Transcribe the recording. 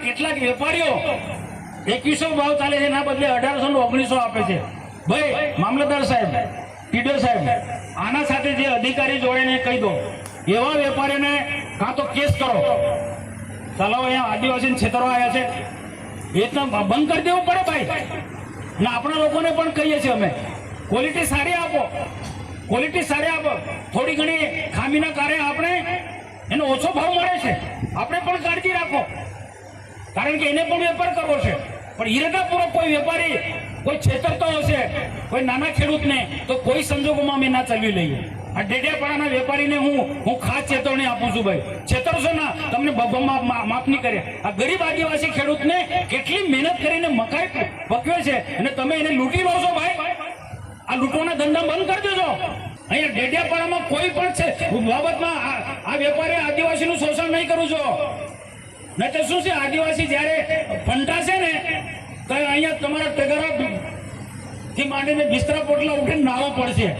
કેટલાક વેપારીઓ 2100 ભાવ ચાલે છે, એના બદલે 1800 ને 1900 આપે છે। ભાઈ મામલતદાર સાહેબ, ટીડર સાહેબ, આના સાથે જે અધિકારી જોડે કહી દો, એવા વેપારીને કાં તો કેસ કરો, ચાલો અહીંયા આદિવાસીને છેતરવા આવ્યા છે, એ રીતના બંધ કરી દેવું પડે ભાઈ। ને આપણા લોકોને પણ કહીએ છીએ અમે, ક્વોલિટી સારી આપો, ક્વોલિટી સારી આપો। થોડી ઘણી ખામીના કારણે આપણે એનો ઓછો ભાવ મળે છે, આપણે પણ કાળજી રાખો, કારણ કે એને પણ વેપાર કરવો છે। પણ ઈરાદાપૂર્વક કોઈ વેપારી કોઈ છેતરતો હશે કોઈ નાના ખેડૂતને, તો કોઈ સંજોગોમાં અમે ના ચલવી લઈએ। આ ડેડિયાપાડાના વેપારીને હું ખાસ ચેતવણી આપું છું, ભાઈ છેતરશો ના, તમને માફ નહીં કરે। આ ગરીબ આદિવાસી ખેડૂતને કેટલી મહેનત કરીને મકાઈ પકવે છે અને તમે એને લૂંટી લો છો ભાઈ। આ લૂંટવાના ધંધા બંધ કરી દેજો। અહીંયા ડેડિયાપાડામાં કોઈ પણ છે બાબતમાં આ વેપારી આદિવાસીનું શોષણ નહીં કરું છો, નહીં તો શું છે, આદિવાસી જયારે ફંટાશે ને તો અહીંયા તમારા ટગરા થી માંડીને બિસ્તરા પોટલા ઉઠીને નાહવા પડશે।